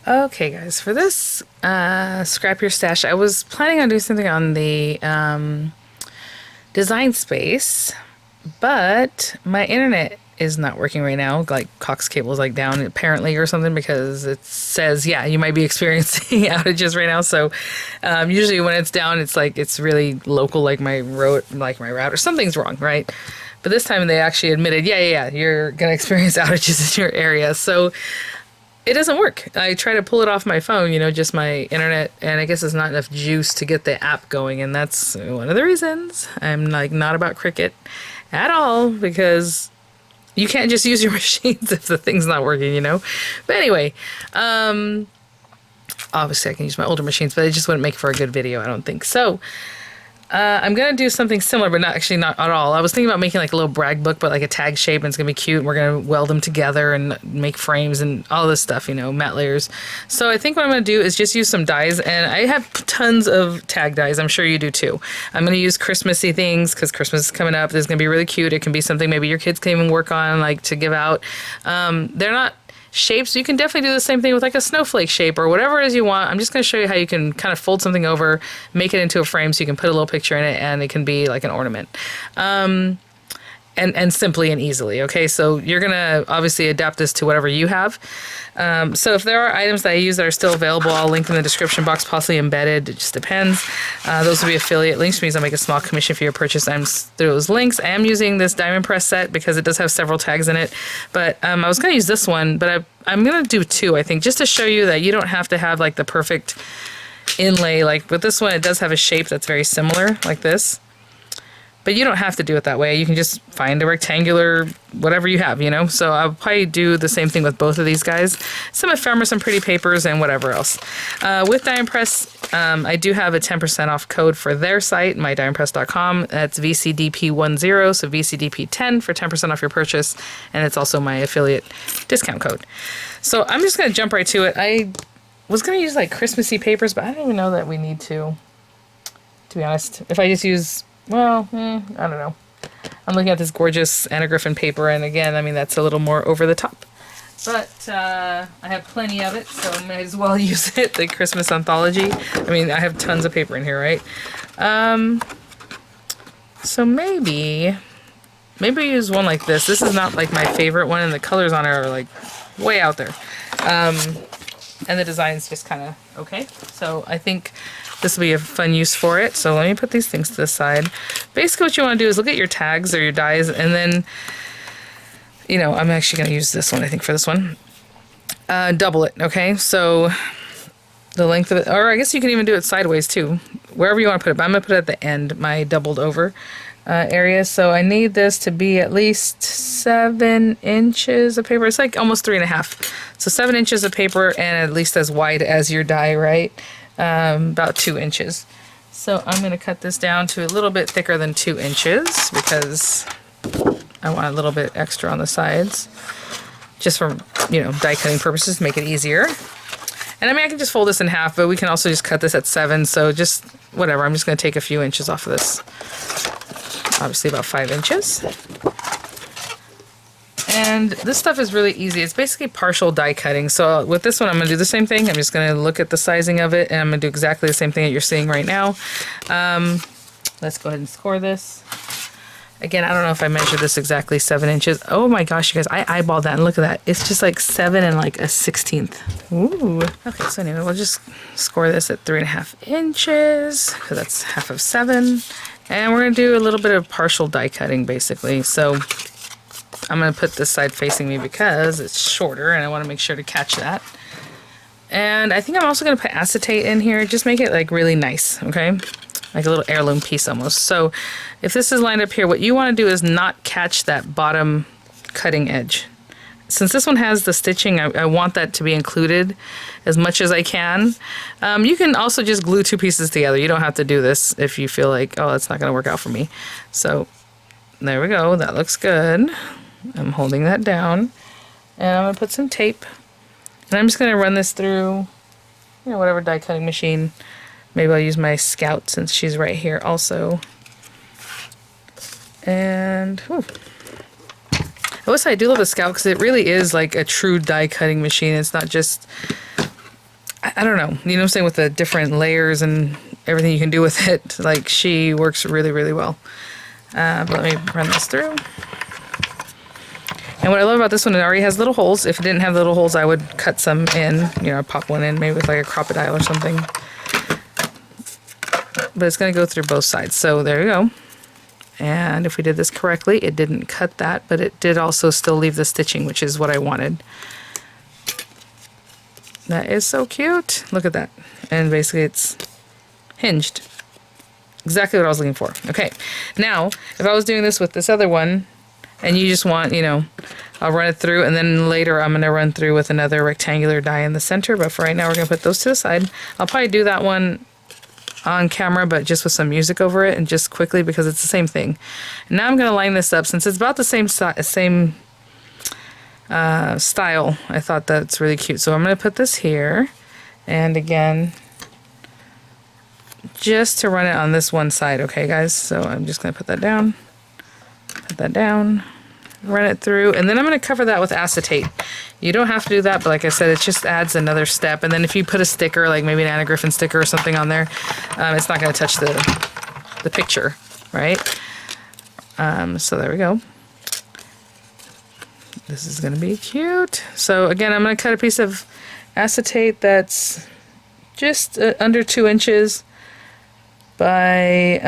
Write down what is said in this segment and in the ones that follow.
Okay, guys, for this Scrap Your Stash, I was planning on doing something on the design space, but my internet is not working right now. Like Cox cable is like down apparently or something because it says, yeah, you might be experiencing outages right now. So usually when it's down, it's like it's really local, like my router, something's wrong, right? But this time they actually admitted, yeah, you're gonna experience outages in your area. So it doesn't work. I try to pull it off my phone, just my internet, and I guess it's not enough juice to get the app going, and that's one of the reasons I'm like not about Cricket at all, because you can't just use your machines if the thing's not working. But anyway, obviously I can use my older machines, but it just wouldn't make for a good video, I don't think. So I'm going to do something similar, but not at all. I was thinking about making like a little brag book, but like a tag shape, and it's going to be cute. And we're going to weld them together and make frames and all this stuff, matte layers. So I think what I'm going to do is just use some dies, and I have tons of tag dies. I'm sure you do too. I'm going to use Christmassy things because Christmas is coming up. This is going to be really cute. It can be something maybe your kids can even work on, like to give out. They're not shapes. You can definitely do the same thing with like a snowflake shape or whatever it is you want. I'm just going to show you how you can kind of fold something over, make it into a frame so you can put a little picture in it and it can be like an ornament. And simply and easily. Okay, so you're gonna obviously adapt this to whatever you have. So if there are items that I use that are still available, I'll link in the description box, possibly embedded. It just depends. Those will be affiliate links, which means I'll make a small commission for your purchase. Through those links. I am using this diamond press set because it does have several tags in it. But I was gonna use this one, but I'm gonna do two, I think, just to show you that you don't have to have like the perfect inlay. Like with this one, it does have a shape that's very similar, like this. But you don't have to do it that way. You can just find a rectangular, whatever you have, So I'll probably do the same thing with both of these guys. Some ephemera, some pretty papers, and whatever else. With Diamond Press, I do have a 10% off code for their site, mydiamondpress.com. That's VCDP10, so VCDP10 for 10% off your purchase. And it's also my affiliate discount code. So I'm just going to jump right to it. I was going to use like Christmassy papers, but I don't even know that we need to be honest. If I just use... Well, I don't know. I'm looking at this gorgeous Anna Griffin paper, and again, I mean, that's a little more over the top. But I have plenty of it, so I might as well use it. The Christmas anthology. I mean, I have tons of paper in here, right? So maybe use one like this. This is not like my favorite one, and the colors on it are like way out there. And the design's just kind of okay. So I think this will be a fun use for it. So let me put these things to the side. Basically what you want to do is look at your tags or your dies, and then, I'm actually going to use this one, I think, for this one. Double it, okay? So the length of it, or I guess you can even do it sideways too, wherever you want to put it, but I'm going to put it at the end, my doubled over area. So I need this to be at least 7 inches of paper. It's like almost 3.5. So 7 inches of paper and at least as wide as your die, right? About 2 inches. So I'm going to cut this down to a little bit thicker than 2 inches because I want a little bit extra on the sides, just for, die cutting purposes to make it easier. And I mean, I can just fold this in half, but we can also just cut this at 7. So just whatever. I'm just going to take a few inches off of this. Obviously about 5 inches. And this stuff is really easy. It's basically partial die cutting. So with this one, I'm going to do the same thing. I'm just going to look at the sizing of it, and I'm going to do exactly the same thing that you're seeing right now. Let's go ahead and score this. Again, I don't know if I measured this exactly 7 inches. Oh my gosh, you guys, I eyeballed that, and look at that. It's just like 7 and like a 1/16. Ooh. Okay, so anyway, we'll just score this at 3.5 inches, because that's half of 7. And we're going to do a little bit of partial die cutting, basically. So I'm going to put this side facing me because it's shorter, and I want to make sure to catch that. And I think I'm also going to put acetate in here, just make it like really nice, okay? Like a little heirloom piece almost. So if this is lined up here, what you want to do is not catch that bottom cutting edge. Since this one has the stitching, I want that to be included as much as I can. You can also just glue 2 pieces together. You don't have to do this if you feel like, oh, that's not going to work out for me. So there we go. That looks good. I'm holding that down. And I'm going to put some tape. And I'm just going to run this through, whatever die cutting machine. Maybe I'll use my Scout since she's right here also. And, whew. I will say I do love the Scout because it really is like a true die cutting machine. It's not just I don't know. You know what I'm saying? With the different layers and everything you can do with it. Like, she works really, really well. But let me run this through. And what I love about this one, it already has little holes. If it didn't have little holes, I would cut some in. You know, I'd pop one in, maybe with like a crocodile or something. But it's going to go through both sides. So there you go. And if we did this correctly, it didn't cut that, but it did also still leave the stitching, which is what I wanted. That is so cute. Look at that. And basically it's hinged. Exactly what I was looking for. Okay. Now, if I was doing this with this other one, and you just want, you know, I'll run it through, and then later I'm going to run through with another rectangular die in the center, but for right now we're going to put those to the side. I'll probably do that one on camera, but just with some music over it and just quickly because it's the same thing. And now I'm going to line this up since it's about the same style. I thought that's really cute. So I'm going to put this here, and again, just to run it on this one side, okay guys? So I'm just going to put that down, run it through, and then I'm going to cover that with acetate. You don't have to do that, but like I said, it just adds another step. And then if you put a sticker, like maybe an Anna Griffin sticker or something on there, it's not going to touch the picture, right? So there we go. This is going to be cute. So again, I'm going to cut a piece of acetate that's just under 2 inches by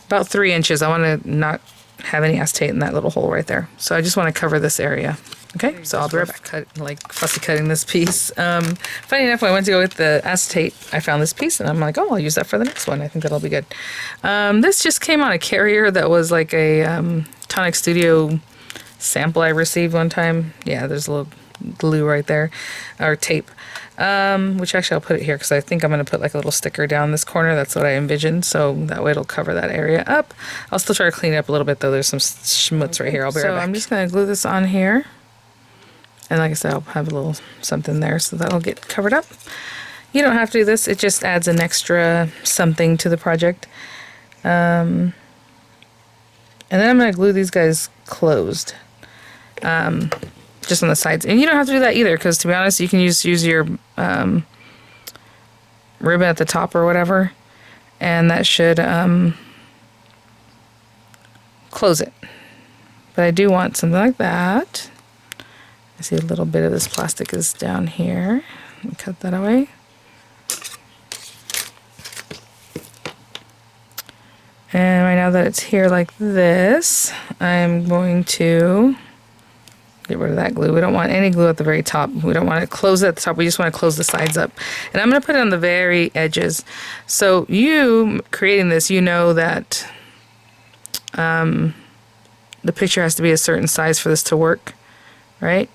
about 3 inches. I want to not have any acetate in that little hole right there. So I just want to cover this area. Okay, so I'll be right back. Fussy cutting this piece. Funny enough, when I went to go get the acetate, I found this piece, and I'm like, oh, I'll use that for the next one. I think that'll be good. This just came on a carrier that was like a Tonic Studio sample I received one time. Yeah, there's a little glue right there, or tape. Which actually I'll put it here because I think I'm going to put like a little sticker down this corner. That's what I envisioned, so that way it'll cover that area up. I'll still try to clean it up a little bit though. There's some schmutz right here. I'll be right back. So I'm just going to glue this on here. And like I said, I'll have a little something there so that'll get covered up. You don't have to do this. It just adds an extra something to the project. And then I'm going to glue these guys closed. Just on the sides. And you don't have to do that either, because to be honest, you can use your ribbon at the top or whatever, and that should close it. But I do want something like that. I see a little bit of this plastic is down here. Let me cut that away. And right now that it's here like this, I'm going to get rid of that glue. We don't want any glue at the very top. We don't want to close it at the top. We just want to close the sides up. And I'm going to put it on the very edges. So you creating this, you know that the picture has to be a certain size for this to work, right?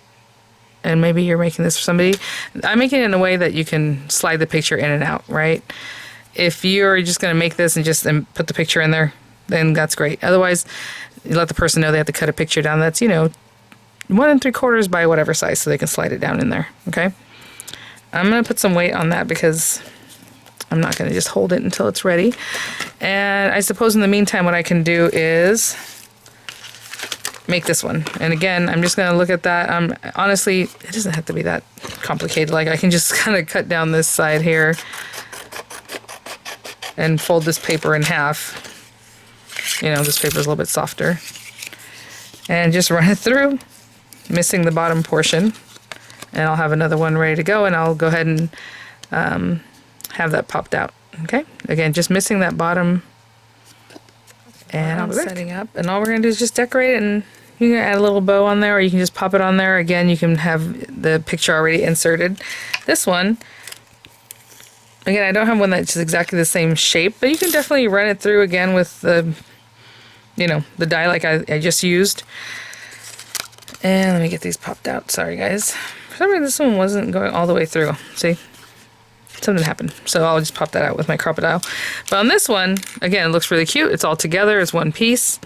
And maybe you're making this for somebody. I'm making it in a way that you can slide the picture in and out, right? If you're just going to make this and just put the picture in there, then that's great. Otherwise, you let the person know they have to cut a picture down that's, you know, 1 3/4 by whatever size, so they can slide it down in there. Okay, I'm gonna put some weight on that because I'm not gonna just hold it until it's ready. And I suppose in the meantime what I can do is make this one. And again, I'm just gonna look at that. Honestly, it doesn't have to be that complicated. Like, I can just kind of cut down this side here and fold this paper in half. You know, this paper is a little bit softer, and just run it through, missing the bottom portion, and I'll have another one ready to go, and I'll go ahead and have that popped out. Okay, again, just missing that bottom, and I'm setting up, and all we're gonna do is just decorate it, and you can add a little bow on there, or you can just pop it on there. Again, you can have the picture already inserted. This one, again, I don't have one that's exactly the same shape, but you can definitely run it through again with the, you know, the die like I just used. And let me get these popped out. Sorry, guys. For some reason, this one wasn't going all the way through. See? Something happened. So I'll just pop that out with my crocodile. But on this one, again, it looks really cute. It's all together. It's one piece.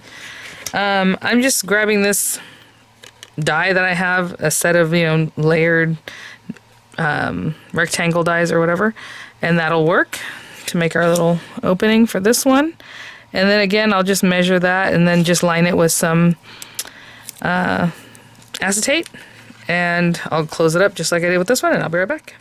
I'm just grabbing this die that I have, a set of, you know, layered rectangle dies or whatever. And that'll work to make our little opening for this one. And then again, I'll just measure that and then just line it with some acetate, and I'll close it up just like I did with this one, and I'll be right back.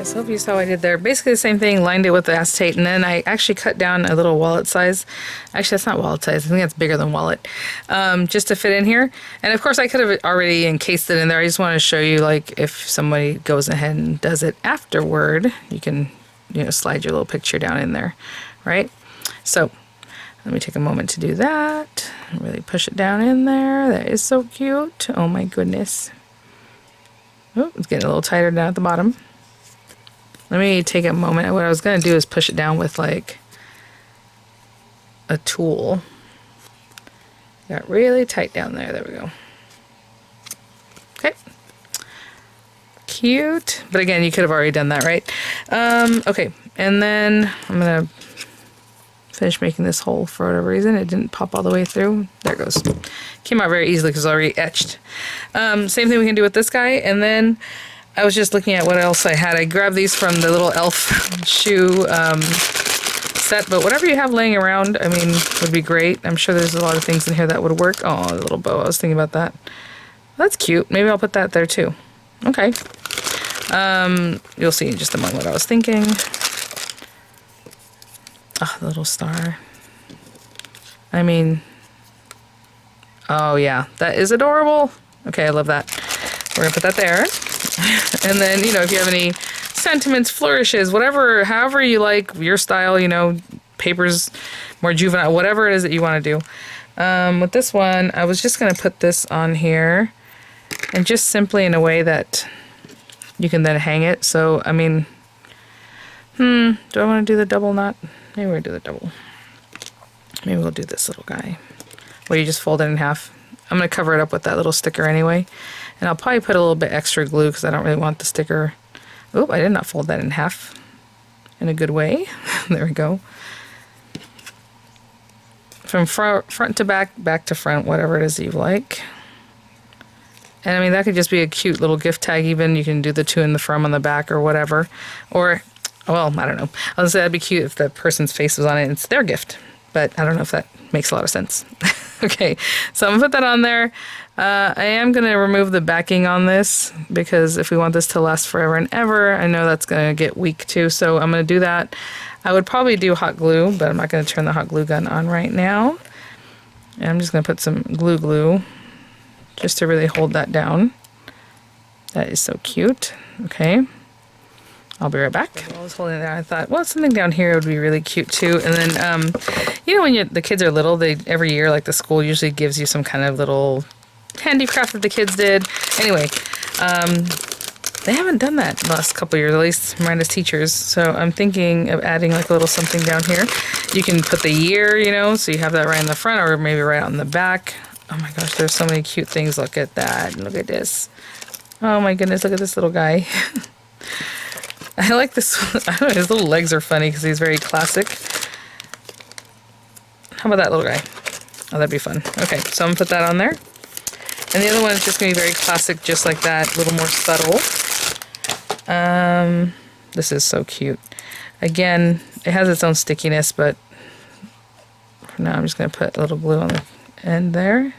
So hope you saw what I did there. Basically the same thing, lined it with the acetate, and then I actually cut down a little wallet size. Actually, that's not wallet size. I think that's bigger than wallet, just to fit in here. And of course, I could have already encased it in there. I just want to show you, like, if somebody goes ahead and does it afterward, you can, you know, slide your little picture down in there, right? So let me take a moment to do that. Really push it down in there. That is so cute. Oh my goodness. Oh, it's getting a little tighter down at the bottom. Let me take a moment. What I was going to do is push it down with like a tool. Got really tight down there. There we go. Okay. Cute. But again, you could have already done that, right? Okay. And then I'm going to finish making this hole for whatever reason. It didn't pop all the way through. There it goes. Came out very easily because it's already etched. Same thing we can do with this guy. And then I was just looking at what else I had. I grabbed these from the little elf shoe set, but whatever you have laying around, I mean, would be great. I'm sure there's a lot of things in here that would work. Oh, the little bow. I was thinking about that. That's cute. Maybe I'll put that there too. Okay. You'll see in just a moment what I was thinking. Oh, the little star. I mean, oh yeah, that is adorable. Okay, I love that. We're gonna put that there. And then, you know, if you have any sentiments, flourishes, whatever, however you like, your style, you know, papers, more juvenile, whatever it is that you want to do. With this one, I was just going to put this on here and just simply in a way that you can then hang it. So, I mean, do I want to do the double knot? Maybe we'll do the double. Maybe we'll do this little guy where you just fold it in half. I'm going to cover it up with that little sticker anyway. And I'll probably put a little bit extra glue because I don't really want the sticker. Oop, I did not fold that in half in a good way. There we go. From front to back, back to front, whatever it is that you like. And I mean, that could just be a cute little gift tag even. You can do the to and the from on the back or whatever. Or, well, I don't know. I was gonna say that'd be cute if the person's face was on it and it's their gift. But I don't know if that makes a lot of sense. Okay, so I'm gonna put that on there. I am gonna remove the backing on this because if we want this to last forever and ever, I know that's gonna get weak too, so I'm gonna do that. I would probably do hot glue, but I'm not gonna turn the hot glue gun on right now. And I'm just gonna put some glue just to really hold that down. That is so cute. Okay. I'll be right back. While I was holding it there, I thought, well, something down here would be really cute too. And then, you know, when the kids are little, they every year, like the school usually gives you some kind of little handicraft that the kids did. Anyway, they haven't done that the last couple of years, at least Miranda's teachers. So I'm thinking of adding like a little something down here. You can put the year, you know, so you have that right in the front or maybe right on the back. Oh my gosh, there's so many cute things. Look at that. Look at this. Oh my goodness, look at this little guy. I like this. I don't know, his little legs are funny because he's very classic. How about that little guy? Oh, that'd be fun. Okay, so I'm going to put that on there. And the other one is just going to be very classic, just like that, a little more subtle. This is so cute. Again, it has its own stickiness, but for now I'm just going to put a little glue on the end there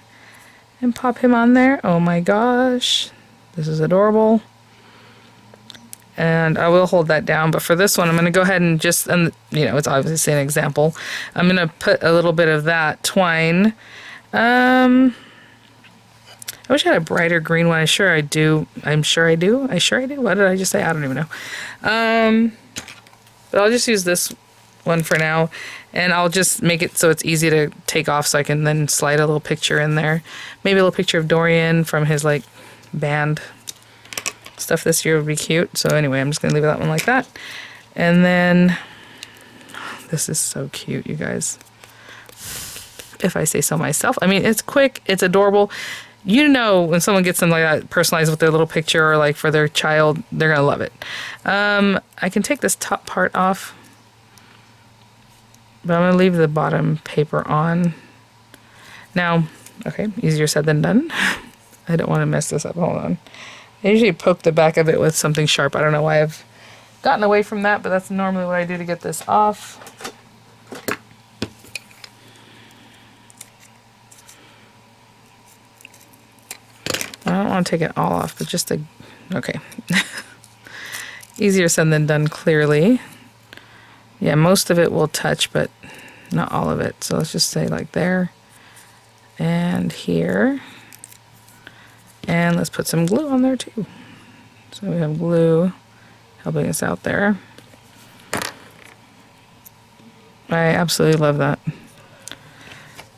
and pop him on there. Oh my gosh, this is adorable. And I will hold that down, but for this one I'm going to go ahead and just, and you know, it's obviously an example. I'm going to put a little bit of that twine. I wish I had a brighter green one. I'm sure I do. What did I just say? I don't even know. But I'll just use this one for now, and I'll just make it so it's easy to take off so I can then slide a little picture in there. Maybe a little picture of Dorian from his like band stuff this year would be cute. So anyway, I'm just gonna leave that one like that. And then this is so cute, you guys. if I say so myself. I mean, it's quick, it's adorable. You know, when someone gets something like that personalized with their little picture or like for their child, they're going to love it. I can take this top part off, but I'm going to leave the bottom paper on. Now, okay, easier said than done. I don't want to mess this up. Hold on. I usually poke the back of it with something sharp. I don't know why I've gotten away from that, but that's normally what I do to get this off. I don't want to take it all off, but just okay. Easier said than done, clearly. Yeah, most of it will touch, but not all of it. So let's just say like there and here. And let's put some glue on there too. So we have glue helping us out there. I absolutely love that.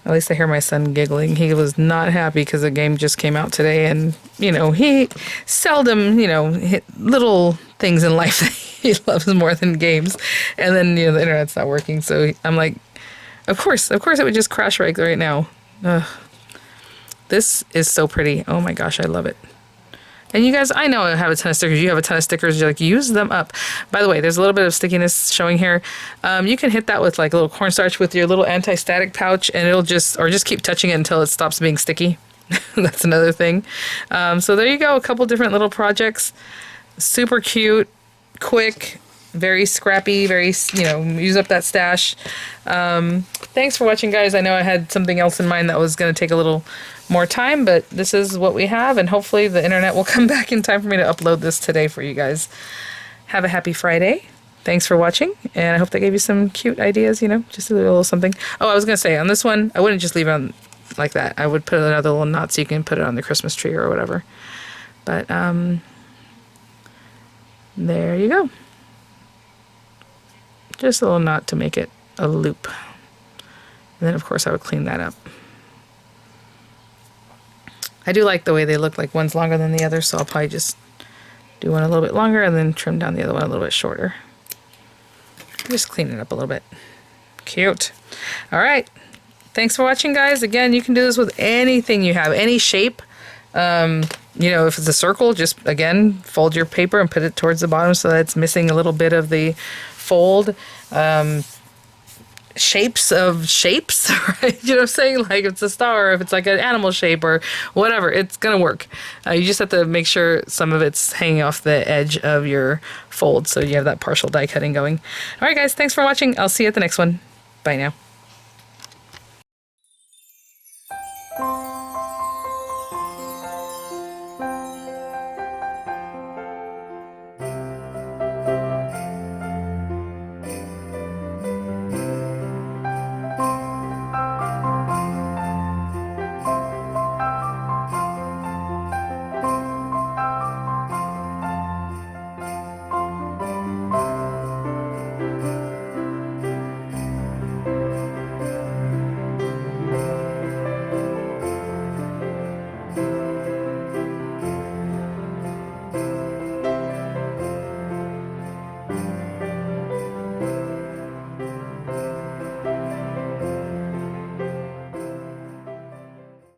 At least I hear my son giggling. He was not happy because the game just came out today, and you know, he seldom, you know, hit little things in life that he loves more than games. And then, you know, the internet's not working, so I'm like, of course it would just crash right now. Ugh. This is so pretty. Oh my gosh, I love it. And you guys, I know I have a ton of stickers. You have a ton of stickers. You're like, use them up. By the way, there's a little bit of stickiness showing here. You can hit that with like a little cornstarch with your little anti-static pouch, and it'll just keep touching it until it stops being sticky. That's another thing. So there you go. A couple different little projects. Super cute, quick, very scrappy, very, you know, use up that stash. Thanks for watching, guys. I know I had something else in mind that was going to take a little more time, but this is what we have, and hopefully the internet will come back in time for me to upload this today for you guys. Have a happy Friday. Thanks for watching, and I hope that gave you some cute ideas, you know, just a little something. Oh, I was going to say, on this one, I wouldn't just leave it on like that. I would put another little knot so you can put it on the Christmas tree or whatever. But, there you go. Just a little knot to make it a loop. And then, of course, I would clean that up. I do like the way they look, like one's longer than the other, so I'll probably just do one a little bit longer and then trim down the other one a little bit shorter. Just clean it up a little bit. Cute. All right. Thanks for watching, guys. Again, you can do this with anything you have, any shape. You know, if it's a circle, just, again, fold your paper and put it towards the bottom so that it's missing a little bit of the fold. Shapes of shapes, right? You know what I'm saying? Like if it's a star, or if it's like an animal shape or whatever, it's gonna work. You just have to make sure some of it's hanging off the edge of your fold so you have that partial die cutting going. All right, guys, thanks for watching. I'll see you at the next one. Bye now.